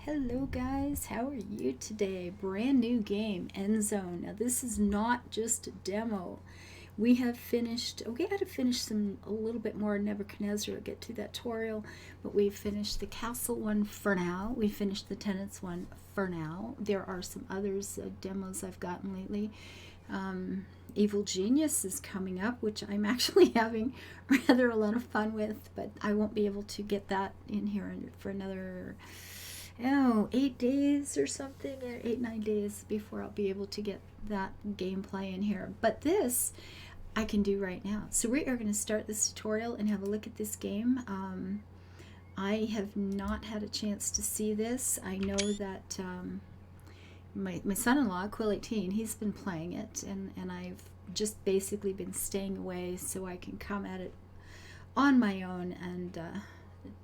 Hello guys, how are you today? Brand new game, Endzone. Now this is not just a demo. We have finished, we had to finish a little bit more Nebuchadnezzar, get to that tutorial, but we finished the castle one for now. We finished the tenants one for now. There are some others, demos I've gotten lately. Evil Genius is coming up, which I'm actually having rather a lot of fun with, but I won't be able to get that in here for another 8 days or something, or 8-9 days before I'll be able to get that gameplay in here. But this I can do right now. So we are going to start this tutorial and have a look at this game. I have not had a chance to see this. I know that my son-in-law, Quill18, he's been playing it, and I've just basically been staying away so I can come at it on my own and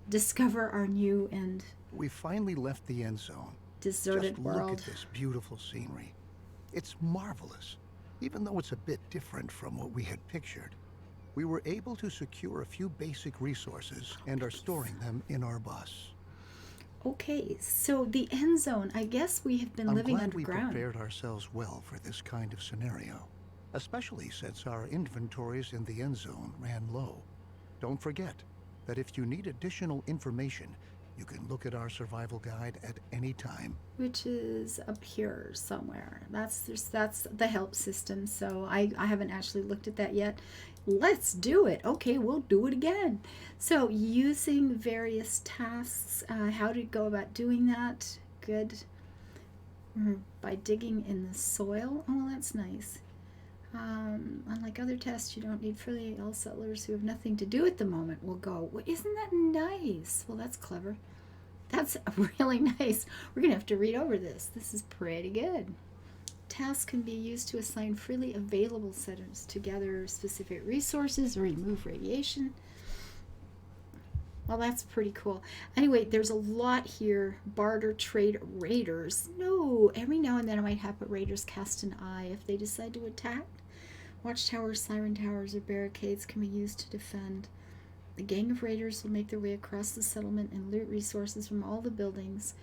discover our new and We finally left the end zone. deserted Just world. look at this beautiful scenery. It's marvelous. Even though it's a bit different from what we had pictured, we were able to secure a few basic resources and are storing them in our bus. Okay, so the end zone, I guess we have been I'm living glad we underground. prepared ourselves well for this kind of scenario, especially since our inventories in the end zone ran low. Don't forget that if you need additional information, you can look at our survival guide at any time. Which is up here somewhere. That's the help system. So I haven't actually looked at that yet. Let's do it. Okay, we'll do it again. So using various tasks, how to go about doing that? Good. By digging in the soil. Oh, that's nice. Unlike other tests, you don't need fully all settlers who have nothing to do at the moment will go. Well, isn't that nice? Well, that's clever. That's really nice. We're going to have to read over this. This is pretty good. Tasks can be used to assign freely available settings to gather specific resources or remove radiation. Well, that's pretty cool. Anyway, there's a lot here. Barter, trade, raiders. No, every now and then I might have raiders cast an eye if they decide to attack. Watchtowers, siren towers, or barricades can be used to defend. The gang of raiders will make their way across the settlement and loot resources from all the buildings.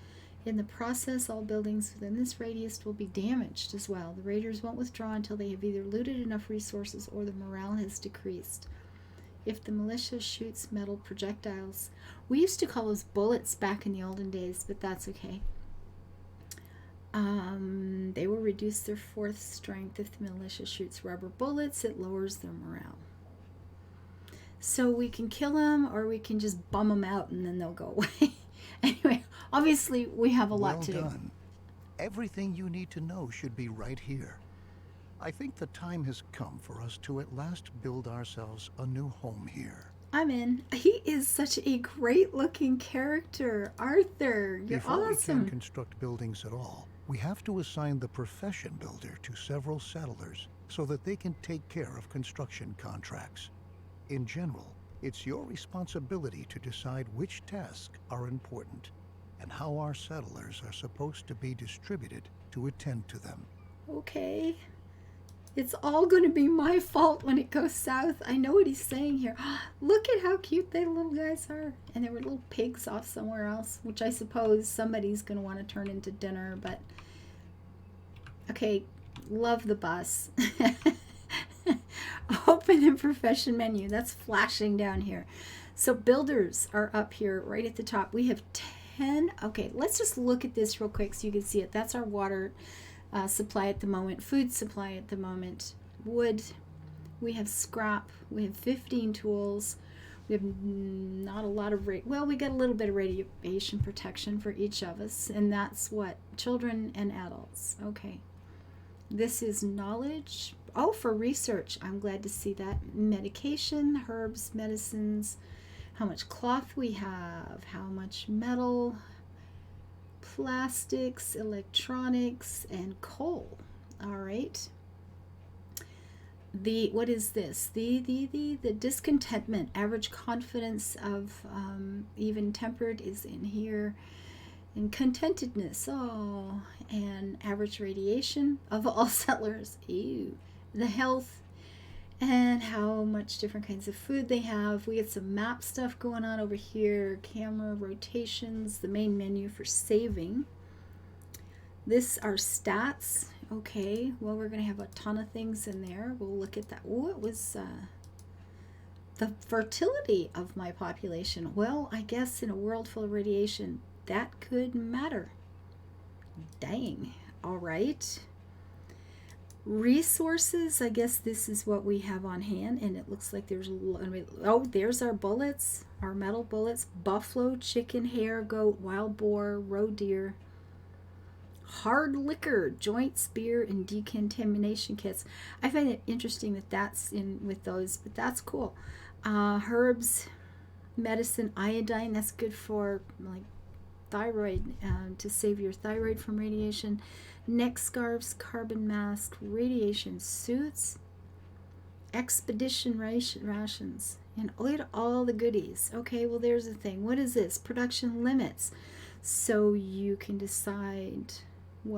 In the process, all buildings within this radius will be damaged as well. The raiders won't withdraw until they have either looted enough resources or the morale has decreased. If the militia shoots metal projectiles, we used to call those bullets back in the olden days, but that's okay. They will reduce their fourth strength. If the militia shoots rubber bullets, it lowers their morale. So we can kill them or we can just bum them out and then they'll go away. Anyway, obviously we have a lot to do. Well done. Everything you need to know should be right here. I think the time has come for us to at last build ourselves a new home here. I'm in. He is such a great looking character. Arthur, you're Before awesome. we can construct buildings at all, we have to assign the profession builder to several settlers so that they can take care of construction contracts. In general, it's your responsibility to decide which tasks are important and how our settlers are supposed to be distributed to attend to them. Okay. It's all going to be my fault when it goes south. I know what he's saying here. Look at how cute they little guys are. And there were little pigs off somewhere else, which I suppose somebody's going to want to turn into dinner. But, okay, love the bus. Open the profession menu. That's flashing down here. So builders are up here right at the top. We have 10. Okay, let's just look at this real quick so you can see it. That's our water supply at the moment, food supply at the moment, wood, we have scrap, we have 15 tools, we have not a lot of well, we got a little bit of radiation protection for each of us, and that's what, children and adults. Okay, this is knowledge. Oh, for research, I'm glad to see that. Medication, herbs, medicines, how much cloth we have, how much metal, plastics, electronics, and coal. All right. What is this? The discontentment, average confidence of even tempered is in here, and contentedness. Oh, and average radiation of all settlers. Ew. The health and how much different kinds of food they have. We get some map stuff going on over here, camera rotations, the main menu for saving. This are stats. Okay, well, we're going to have a ton of things in there. We'll look at that. Oh, it was the fertility of my population. Well, I guess in a world full of radiation, that could matter. Dang. All right. Resources, I guess this is what we have on hand, and it looks like there's there's our bullets, our metal bullets: buffalo, chicken, hare, goat, wild boar, roe deer, hard liquor, joint, spear, and decontamination kits. I find it interesting that that's in with those, but that's cool. Herbs, medicine, iodine, that's good for like thyroid, to save your thyroid from radiation. Neck scarves, carbon mask, radiation suits, expedition rations, and look at all the goodies. Okay, well, there's the thing. What is this? Production limits. So you can decide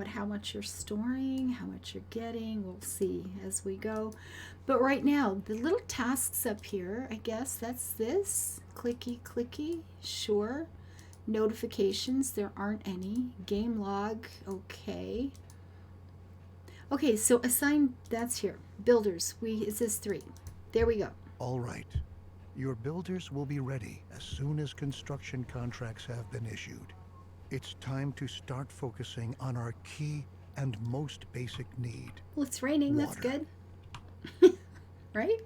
how much you're storing, how much you're getting. We'll see as we go. But right now, the little tasks up here, I guess that's this. Clicky, clicky, sure. Notifications, there aren't any. Game log, okay. Okay, so assign, that's here. Builders, it says 3. There we go. All right. Your builders will be ready as soon as construction contracts have been issued. It's time to start focusing on our key and most basic need. Well, it's raining, water. That's good. Right?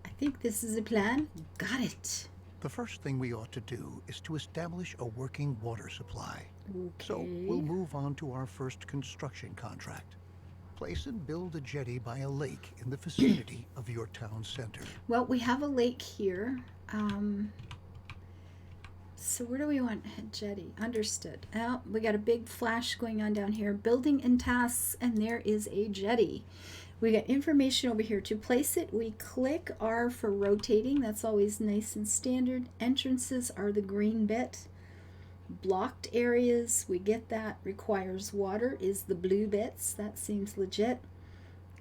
I think this is a plan. Got it. The first thing we ought to do is to establish a working water supply. Okay. So we'll move on to our first construction contract. Place and build a jetty by a lake in the vicinity of your town center. Well, we have a lake here. So where do we want a jetty? Understood. Oh, we got a big flash going on down here. Building and tasks, and there is a jetty. We got information over here. To place it, we click R for rotating. That's always nice and standard. Entrances are the green bit. Blocked areas, we get that. Requires water is the blue bits. That seems legit.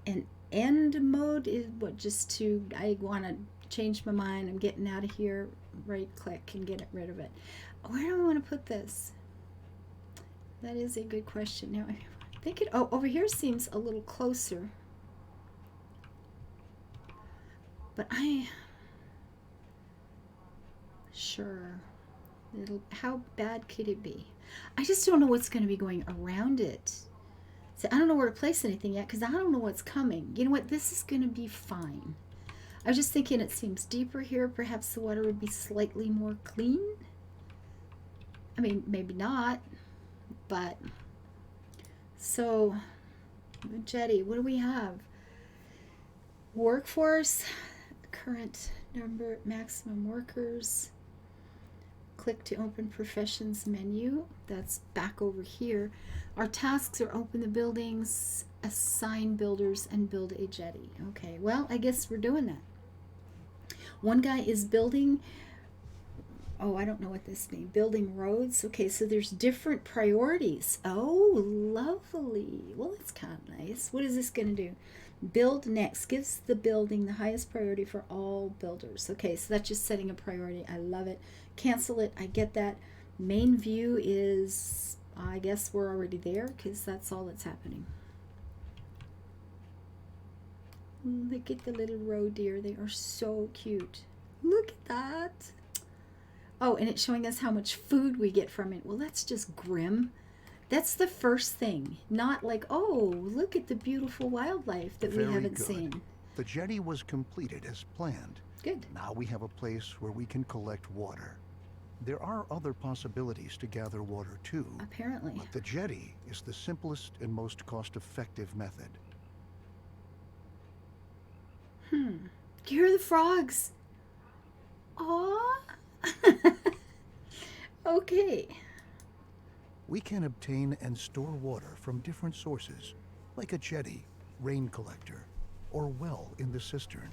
And end mode is what, I want to change my mind. I'm getting out of here. Right click and get rid of it. Where do I want to put this? That is a good question. Now, I think over here seems a little closer. But sure. How bad could it be? I just don't know what's going to be going around it. So I don't know where to place anything yet because I don't know what's coming. You know what? This is going to be fine. I was just thinking it seems deeper here. Perhaps the water would be slightly more clean. I mean, maybe not. But, so, jetty, what do we have? Workforce, current number, maximum workers. Click to open professions menu. That's back over here. Our tasks are open the buildings, assign builders, and build a jetty. Okay, well, I guess we're doing that. One guy is building, I don't know what this means. Building roads. Okay, so there's different priorities. Oh, lovely. Well, that's kind of nice. What is this going to do? Build next. Gives the building the highest priority for all builders. Okay, so that's just setting a priority. I love it. Cancel it. I get that. Main view is, I guess we're already there because that's all that's happening. Look at the little roe deer. They are so cute. Look at that. Oh, and it's showing us how much food we get from it. Well, that's just grim. That's the first thing. Not like, oh, look at the beautiful wildlife that we haven't seen. The jetty was completed as planned. Good. Now we have a place where we can collect water. There are other possibilities to gather water too. Apparently. But the jetty is the simplest and most cost-effective method. You hear the frogs? Aww. Okay. We can obtain and store water from different sources, like a jetty, rain collector, or well in the cistern.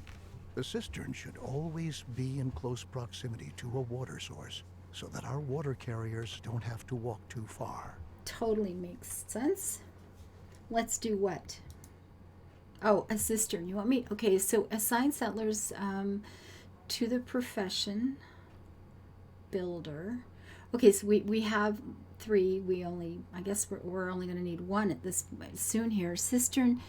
The cistern should always be in close proximity to a water source, so that our water carriers don't have to walk too far. Totally makes sense. Let's do what? Oh, a cistern. You want me? Okay, so assign settlers to the profession builder. Okay, so we have three. I guess we're only going to need one at this soon here. Cistern,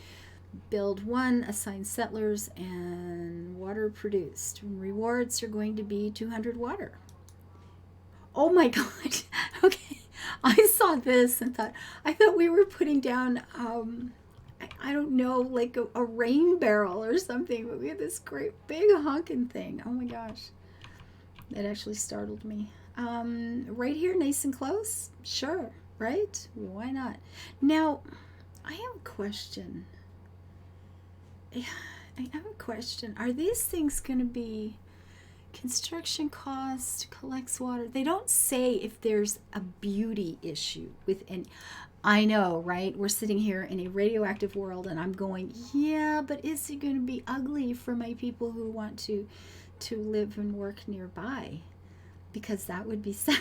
build one, assign settlers, and water produced. Rewards are going to be 200 water. Oh my god. Okay. I saw this and I thought we were putting down I don't know, like a rain barrel or something, but we had this great big honking thing. Oh my gosh. It actually startled me. Right here, nice and close? Sure, right? Why not? Now, I have a question. I have a question. Are these things going to be construction cost, collects water? They don't say if there's a beauty issue with any. I know, right? We're sitting here in a radioactive world and I'm going, yeah, but is it going to be ugly for my people who want to live and work nearby? Because that would be sad.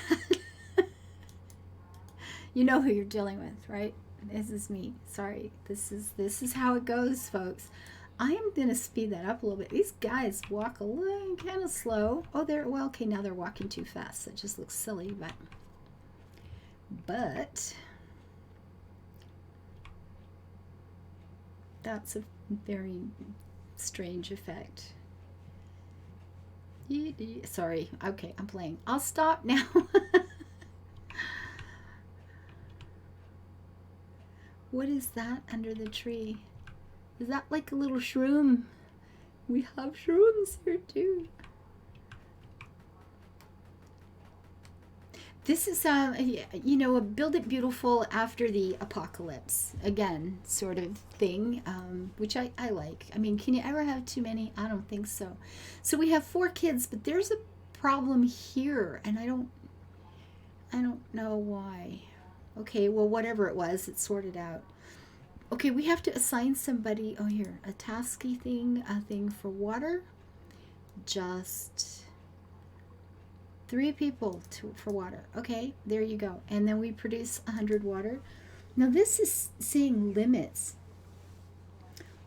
You know who you're dealing with, right? This is me. Sorry. This is how it goes, folks. I am going to speed that up a little bit. These guys walk a little kind of slow. Oh, well, okay, now they're walking too fast. It just looks silly, but that's a very strange effect. Sorry. Okay, I'm playing. I'll stop now. What is that under the tree? Is that like a little shroom? We have shrooms here too. This is a build it beautiful after the apocalypse again sort of thing, which I like. I mean, can you ever have too many? I don't think so. So we have 4 kids, but there's a problem here, and I don't know why. Okay, well, whatever it was, it's sorted out. Okay, we have to assign somebody. Oh, here, a tasky thing, a thing for water. Just 3 people for water. Okay, there you go. And then we produce 100 water. Now this is saying limits.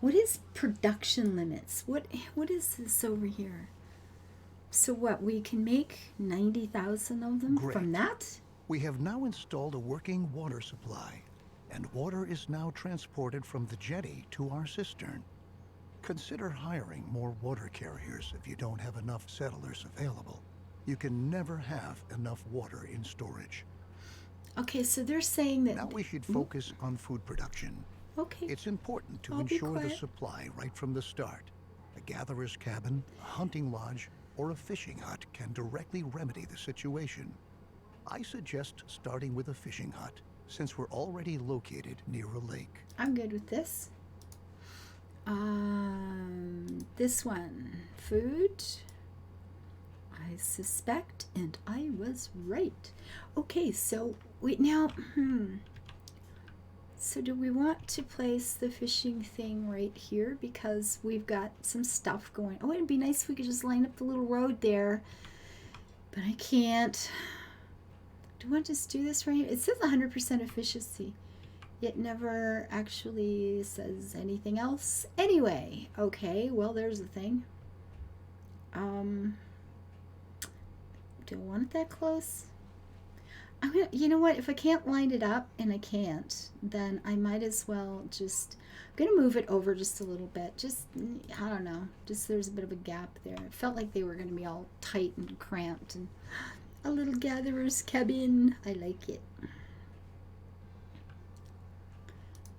What is production limits? What is this over here? So what, we can make 90,000 of them Great. from that? We have now installed a working water supply, and water is now transported from the jetty to our cistern. Consider hiring more water carriers if you don't have enough settlers available. You can never have enough water in storage. Okay, so they're saying that... Now we should focus on food production. Okay. It's important to I'll ensure the supply right from the start. A gatherer's cabin, a hunting lodge, or a fishing hut can directly remedy the situation. I suggest starting with a fishing hut, since we're already located near a lake. I'm good with this. This one, food. I suspect, and I was right. Okay, so so do we want to place the fishing thing right here? Because we've got some stuff going. Oh, it'd be nice if we could just line up the little road there, but I can't. Do I want to just do this right here? It says 100% efficiency. It never actually says anything else. Anyway, okay, well, there's the thing. Do I want it that close? I'm gonna, you know what? If I can't line it up, and I can't, then I might as well just, I'm gonna move it over just a little bit. Just, I don't know, just there's a bit of a gap there. It felt like they were gonna be all tight and cramped, and a little gatherer's cabin. I like it.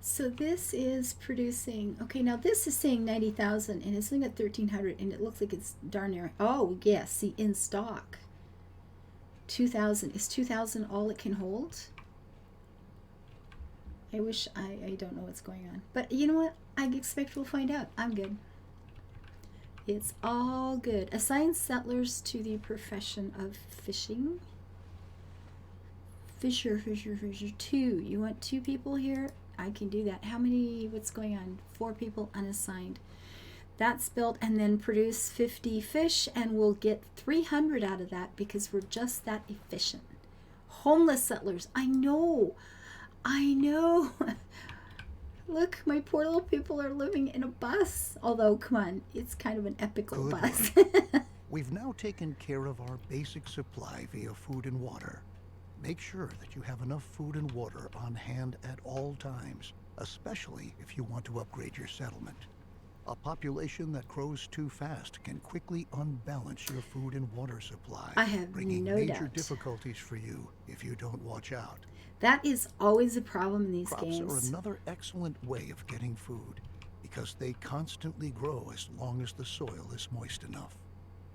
So this is producing, okay, now this is saying 90,000 and it's only got 1,300 and it looks like it's darn near, oh yes, see, in stock. 2,000, is 2,000 all it can hold? I wish, I don't know what's going on. But you know what, I expect we'll find out. I'm good. It's all good. Assign settlers to the profession of fishing. Fisher, 2. You want 2 people here? I can do that. How many, what's going on? 4 people unassigned. That's built, and then produce 50 fish, and we'll get 300 out of that because we're just that efficient. Homeless settlers. I know. Look, my poor little people are living in a bus. Although, come on, it's kind of an epical Good bus. We've now taken care of our basic supply via food and water. Make sure that you have enough food and water on hand at all times, especially if you want to upgrade your settlement. A population that grows too fast can quickly unbalance your food and water supply, I have bringing no major doubt. difficulties for you if you don't watch out. That is always a problem in these Crops games. are another excellent way of getting food because they constantly grow as long as the soil is moist enough.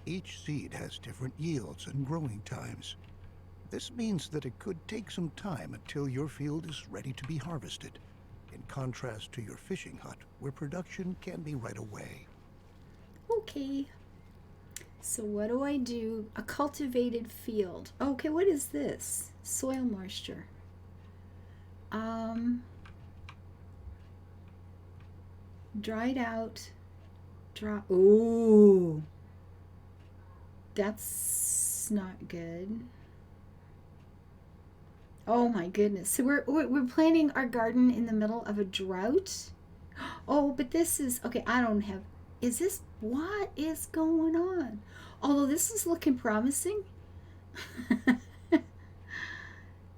Each seed has different yields and growing times. This means that it could take some time until your field is ready to be harvested, in contrast to your fishing hut, where production can be right away. Okay. So what do I do? A cultivated field. Okay, what is this? Soil moisture. Dried out. Ooh. That's not good. Oh my goodness. So we're planting our garden in the middle of a drought? Oh, but this is okay, I don't have is this what is going on? Although this is looking promising.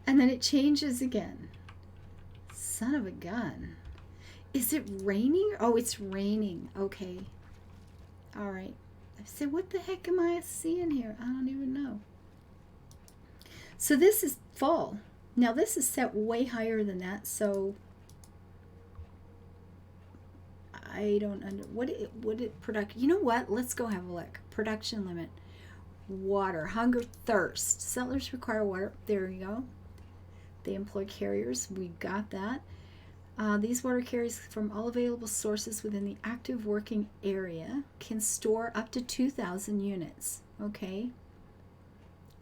And then it changes again. Son of a gun. Is it raining? Oh, it's raining. Okay. All right. I said, what the heck am I seeing here? I don't even know. So this is fall. Now this is set way higher than that, so I don't under what it product. You know what? Let's go have a look. Production limit. Water, hunger, thirst. Settlers require water. There you go. They employ carriers. We got that. These water carriers from all available sources within the active working area can store up to 2,000 units. Okay.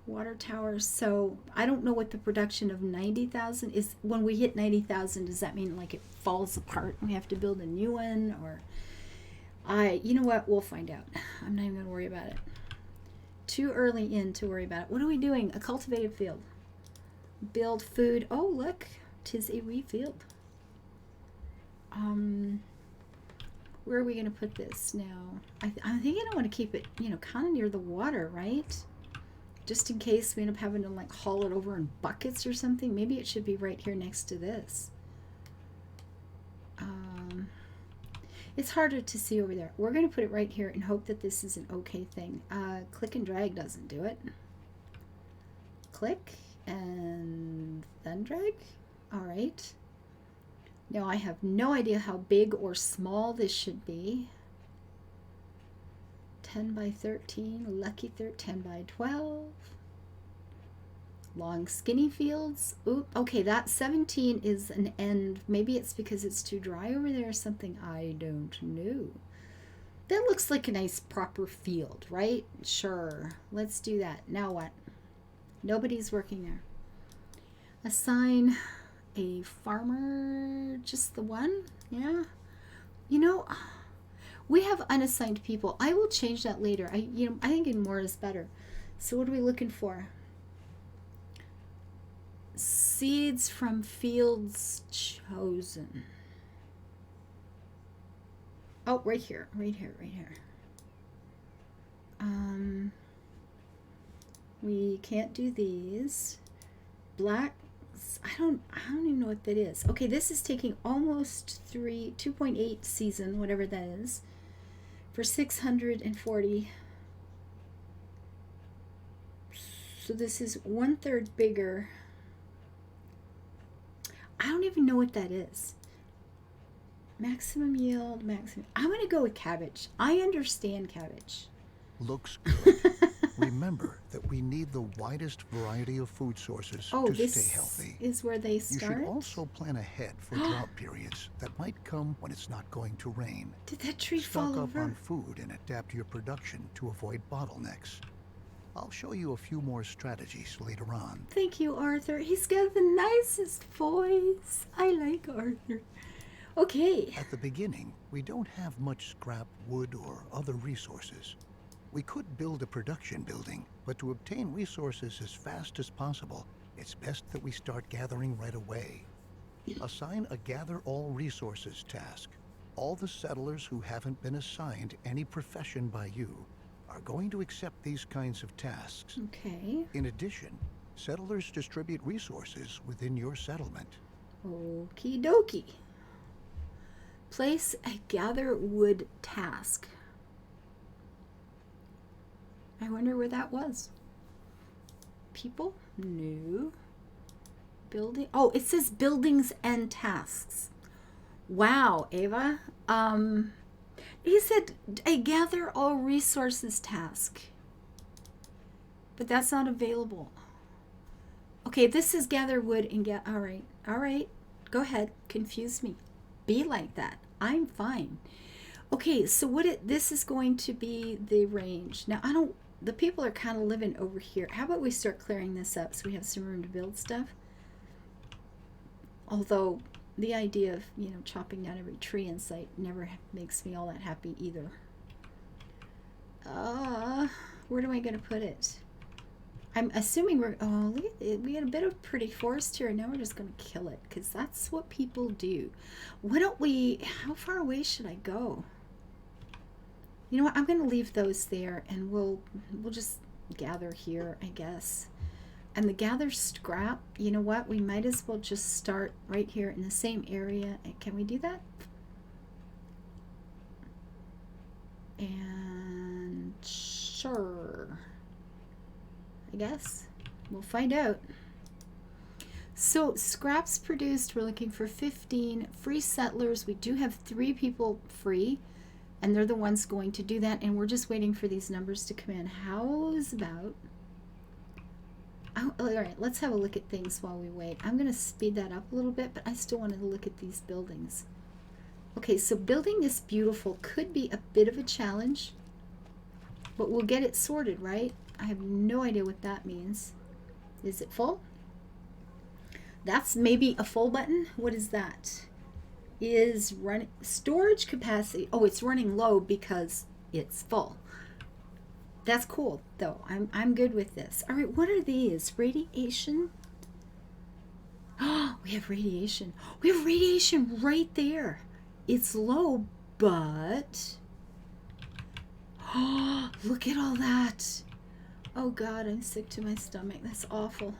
Water towers. So I don't know what the production of 90,000 is. When we hit 90,000, does that mean like it falls apart and we have to build a new one? Or you know what? We'll find out. I'm not even going to worry about it. Too early in to worry about it. What are we doing? A cultivated field. Build food. Oh, look. 'Tis a wee field. Where are we going to put this now? I'm thinking I want to keep it, kind of near the water, right? Just in case we end up having to like haul it over in buckets or something. Maybe it should be right here next to this. It's harder to see over there. We're going to put it right here and hope that this is an okay thing. Click and drag doesn't do it. Click and then drag. All right. Now I have no idea how big or small this should be. 10 by 13, lucky 10 by 12. Long skinny fields. Oop, okay, that 17 is an end. Maybe it's because it's too dry over there or something. I don't know. That looks like a nice proper field, right? Sure, let's do that. Now what? Nobody's working there. Assign a farmer, just the one? Yeah. We have unassigned people. I will change that later. I think in more is better. So what are we looking for? Seeds from fields chosen. Oh, right here. We can't do these. Black. I don't even know what that is. Okay, this is taking almost 2.8 season, whatever that is, for 640. So this is 1/3 bigger. I don't even know what that is. Maximum yield, maximum. I'm going to go with cabbage. I understand cabbage. Looks good. Remember that we need the widest variety of food sources to stay healthy. Is where they start? You should also plan ahead for drought periods that might come when it's not going to rain. Did that tree fall over? Stock up on food and adapt your production to avoid bottlenecks. I'll show you a few more strategies later on. Thank you, Arthur. He's got the nicest voice. I like Arthur. Okay. At the beginning, we don't have much scrap wood or other resources. We could build a production building, but to obtain resources as fast as possible, it's best that we start gathering right away. Assign a Gather All Resources task. All the settlers who haven't been assigned any profession by you are going to accept these kinds of tasks. Okay. In addition, settlers distribute resources within your settlement. Okie dokie. Place a gather wood task. I wonder where that was. People? No. Building. Oh, it says buildings and tasks. Wow, Ava. He said a gather all resources task. But that's not available. Okay, this is gather wood and get. All right. All right. Go ahead. Confuse me. Be like that. I'm fine. Okay, so this is going to be the range. Now, the people are kind of living over here. How about we start clearing this up so we have some room to build stuff? Although the idea of, chopping down every tree in sight never makes me all that happy either. Where am I going to put it? I'm assuming look at it. We had a bit of pretty forest here, and now we're just going to kill it, because that's what people do. How far away should I go? You know what, I'm going to leave those there, and we'll just gather here, I guess. And the gather scrap, you know what, we might as well just start right here in the same area. Can we do that? And sure, I guess. We'll find out. So scraps produced, we're looking for 15 free settlers. We do have 3 people free, and they're the ones going to do that, and we're just waiting for these numbers to come in. How's about... all right, let's have a look at things while we wait. I'm going to speed that up a little bit, but I still wanted to look at these buildings. Okay, so building this beautiful could be a bit of a challenge, but we'll get it sorted, right? I have no idea what that means. Is it full? That's maybe a full button. What is that? Is running storage capacity. Oh, it's running low because it's full. That's cool, though. I'm good with this. All right, what are these? Radiation? Oh, we have radiation. We have radiation right there. It's low, but... oh, look at all that. Oh, God, I'm sick to my stomach. That's awful.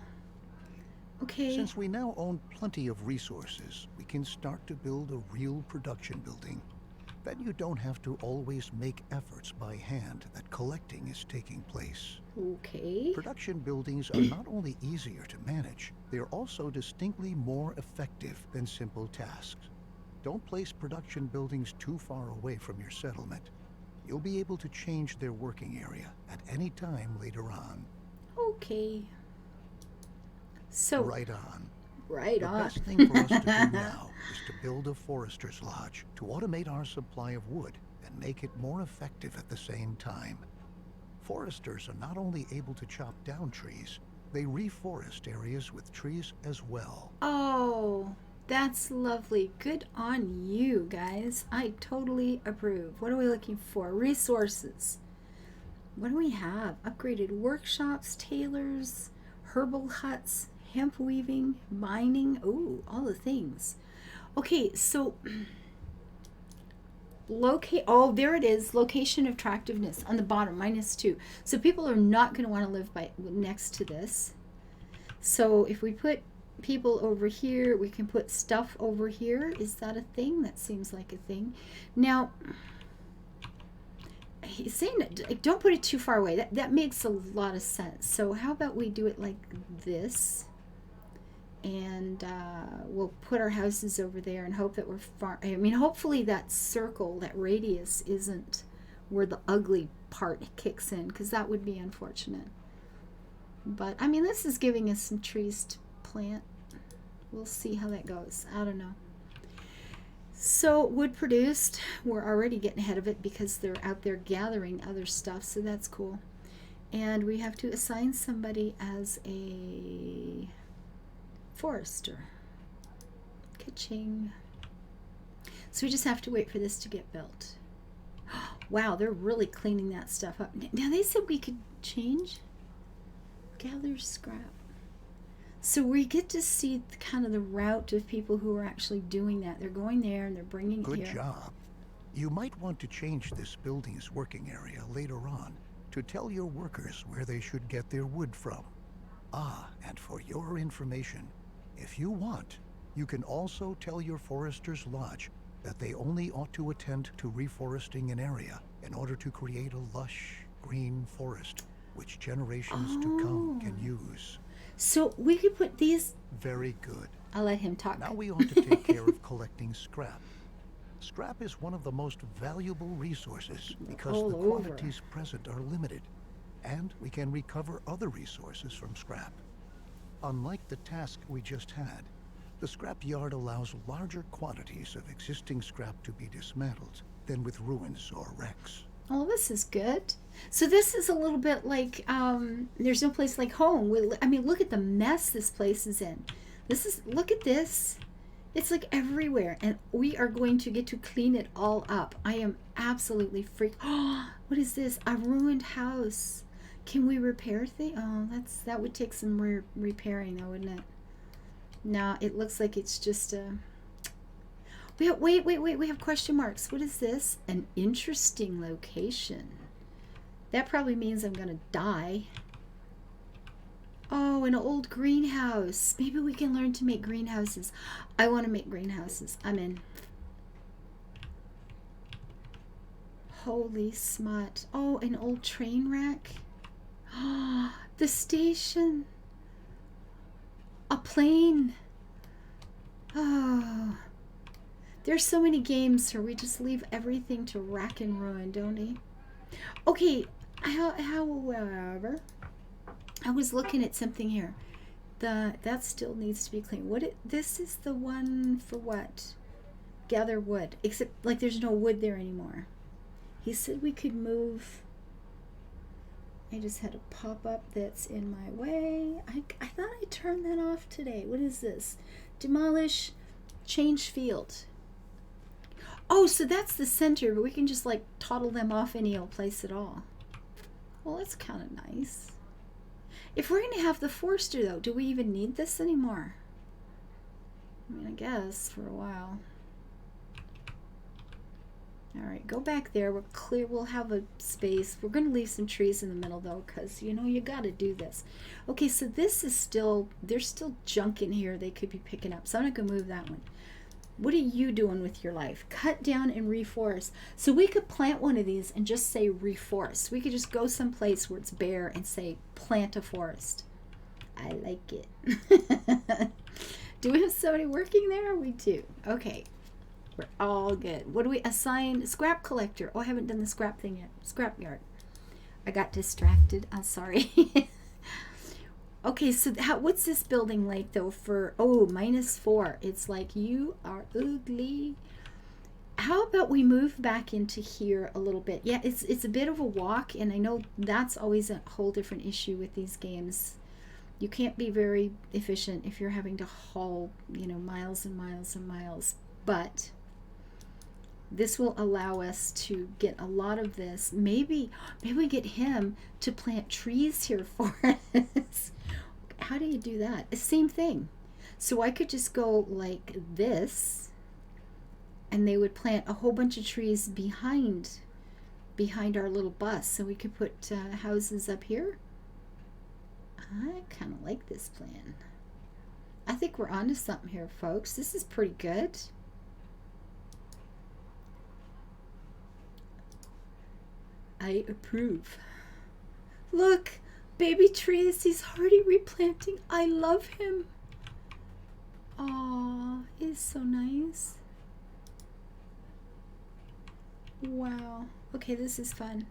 Okay. Since we now own plenty of resources, we can start to build a real production building. Then you don't have to always make efforts by hand that collecting is taking place. Okay. Production buildings are not only easier to manage, they are also distinctly more effective than simple tasks. Don't place production buildings too far away from your settlement. You'll be able to change their working area at any time later on. Okay. So right on. Right the on. best thing for us to do now is to build a forester's lodge to automate our supply of wood and make it more effective at the same time. Foresters are not only able to chop down trees, they reforest areas with trees as well. Oh, that's lovely. Good on you, guys. I totally approve. What are we looking for? Resources. What do we have? Upgraded workshops, tailors, herbal huts, hemp weaving, mining. Ooh, all the things. Okay, so oh, there it is. Location attractiveness on the bottom, -2. So people are not going to want to live next to this. So if we put people over here, we can put stuff over here. Is that a thing? That seems like a thing. Now, he's saying that don't put it too far away. That makes a lot of sense. So how about we do it like this? And we'll put our houses over there and hope that we're far. I mean, hopefully that circle, that radius, isn't where the ugly part kicks in, because that would be unfortunate. But I mean, this is giving us some trees to plant. We'll see how that goes. I don't know. So wood produced, we're already getting ahead of it because they're out there gathering other stuff, so that's cool. And we have to assign somebody as a forester. Ka-ching. So we just have to wait for this to get built. Wow, they're really cleaning that stuff up. Now they said we could change. Gather scrap. So we get to see kind of the route of people who are actually doing that. They're going there and they're bringing it Good here. job. You might want to change this building's working area later on to tell your workers where they should get their wood from. Ah, and for your information, if you want, you can also tell your Forester's Lodge that they only ought to attend to reforesting an area in order to create a lush, green forest which generations to come can use. So we could put these. Very good. I'll let him talk. Now we ought to take care of collecting scrap. Scrap is one of the most valuable resources because All the over. quantities present are limited, and we can recover other resources from scrap. Unlike the task we just had, the scrap yard allows larger quantities of existing scrap to be dismantled than with ruins or wrecks. Oh, this is good. So this is a little bit like there's no place like home. I mean, look at the mess this place is in. Look at this. It's like everywhere, and we are going to get to clean it all up. I am absolutely freaked. Oh, what is this? A ruined house. Can we repair things? Oh, that would take some repairing, though, wouldn't it? No, it looks like it's just a. Wait. We have question marks. What is this? An interesting location. That probably means I'm gonna die. Oh, an old greenhouse. Maybe we can learn to make greenhouses. I want to make greenhouses. I'm in. Holy smut. Oh, an old train wreck. Oh, the station. A plane. Oh. There's so many games where we just leave everything to rack and ruin, don't we? Okay, however, I was looking at something here. That still needs to be cleaned. This is the one for what? Gather wood. Except like there's no wood there anymore. He said we could move. I just had a pop-up that's in my way. I thought I turned that off today. What is this? Demolish, change field. Oh, so that's the center, but we can just like toddle them off any old place at all. Well, that's kind of nice. If we're going to have the Forester, though, do we even need this anymore? I mean, I guess for a while. All right, go back there. We're clear. We'll have a space. We're going to leave some trees in the middle, though, because, you know, you got to do this. Okay, so this is still, there's still junk in here they could be picking up. So I'm not going to move that one. What are you doing with your life? Cut down and reforest. So we could plant one of these and just say reforest. We could just go someplace where it's bare and say plant a forest. I like it. Do we have somebody working there? We do. Okay. We're all good. What do we assign? Scrap collector. Oh, I haven't done the scrap thing yet. Scrap yard. I got distracted. I'm sorry. Okay, so what's this building like, though, for, -4. It's like, you are ugly. How about we move back into here a little bit? Yeah, it's a bit of a walk, and I know that's always a whole different issue with these games. You can't be very efficient if you're having to haul, you know, miles and miles and miles. But this will allow us to get a lot of this. Maybe we get him to plant trees here for us. How do you do that? The same thing. So I could just go like this, and they would plant a whole bunch of trees behind our little bus. So we could put houses up here. I kind of like this plan. I think we're onto something here, folks. This is pretty good. I approve. Look, baby trees, he's already replanting. I love him. Aw, he's so nice. Wow. Okay, this is fun.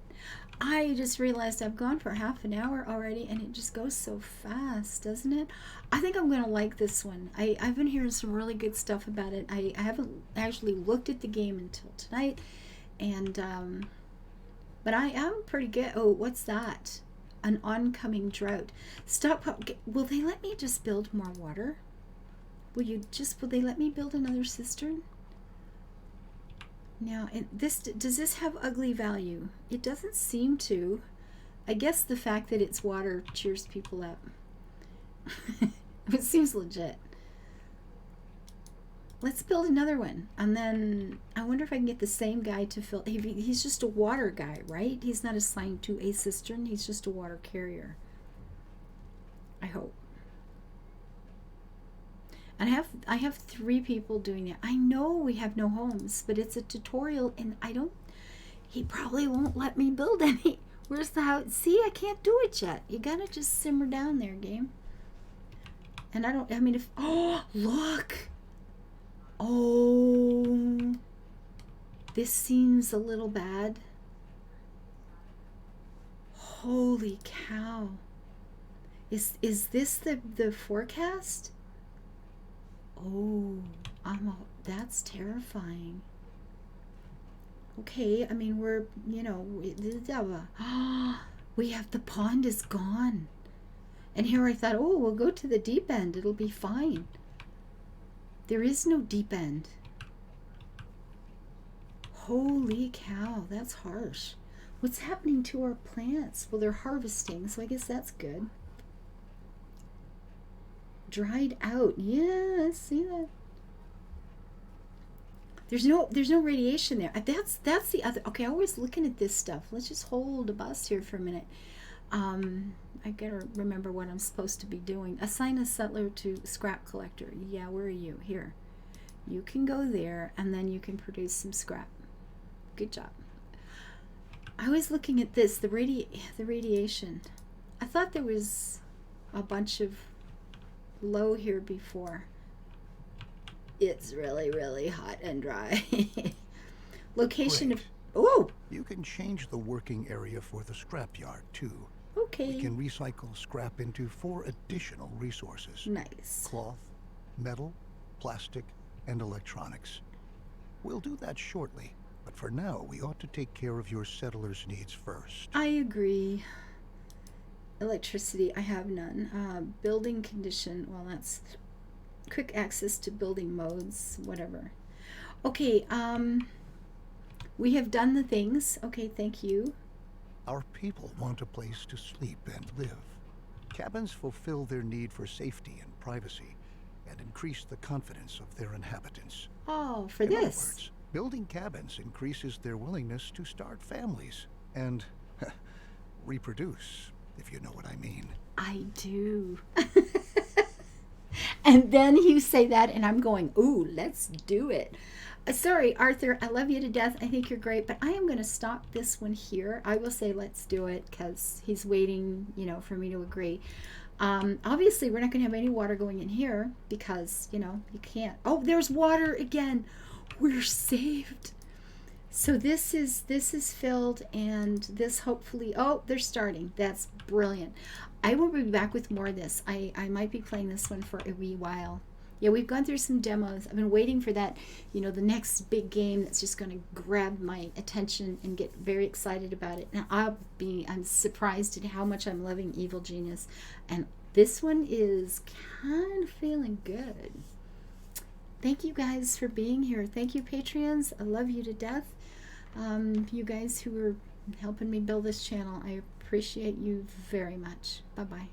I just realized I've gone for half an hour already, and it just goes so fast, doesn't it? I think I'm going to like this one. I've been hearing some really good stuff about it. I haven't actually looked at the game until tonight, and but I am pretty good. Oh, what's that? An oncoming drought. Stop. Will they let me just build more water? Will they let me build another cistern? Now, does this have ugly value? It doesn't seem to. I guess the fact that it's water cheers people up. It seems legit. Let's build another one. And then I wonder if I can get the same guy to fill. He's just a water guy, right? He's not assigned to a cistern. He's just a water carrier. I hope. And I have 3 people doing it. I know we have no homes, but it's a tutorial, and he probably won't let me build any. Where's the house? See, I can't do it yet. You gotta just simmer down there, game. And oh, look. Oh, this seems a little bad. Holy cow. Is this the forecast? Oh, that's terrifying. Okay, I mean, we're, we have, the pond is gone. And here I thought, oh, we'll go to the deep end. It'll be fine. There is no deep end. Holy cow, that's harsh. What's happening to our plants? Well, they're harvesting, so I guess that's good. Dried out. Yeah, I see that. There's no radiation there. That's the other. Okay, I'm always looking at this stuff. Let's just hold a bus here for a minute. I gotta remember what I'm supposed to be doing. Assign a settler to scrap collector. Yeah, where are you? Here. You can go there, and then you can produce some scrap. Good job. I was looking at this, the radiation. I thought there was a bunch of low here before. It's really, really hot and dry. Location Great. of... Oh! You can change the working area for the scrapyard, too. Okay. We can recycle scrap into 4 additional resources. Nice. Cloth, metal, plastic, and electronics. We'll do that shortly, but for now, we ought to take care of your settlers' needs first. I agree. Electricity, I have none. Building condition, well, that's quick access to building modes, whatever. Okay, we have done the things. Okay, thank you. Our people want a place to sleep and live. Cabins fulfill their need for safety and privacy and increase the confidence of their inhabitants. Oh, for In this. other words, building cabins increases their willingness to start families and reproduce, if you know what I mean. I do. And then you say that, and I'm going, ooh, let's do it. Sorry, Arthur, I love you to death. I think you're great, but I am going to stop this one here. I will say let's do it because he's waiting, for me to agree. Obviously, we're not going to have any water going in here because, you can't. Oh, there's water again. We're saved. So this is filled, and this hopefully, oh, they're starting. That's brilliant. I will be back with more of this. I might be playing this one for a wee while. Yeah, we've gone through some demos. I've been waiting for that, the next big game that's just going to grab my attention and get very excited about it. And I'm surprised at how much I'm loving Evil Genius. And this one is kind of feeling good. Thank you guys for being here. Thank you, Patreons. I love you to death. You guys who are helping me build this channel, I appreciate you very much. Bye-bye.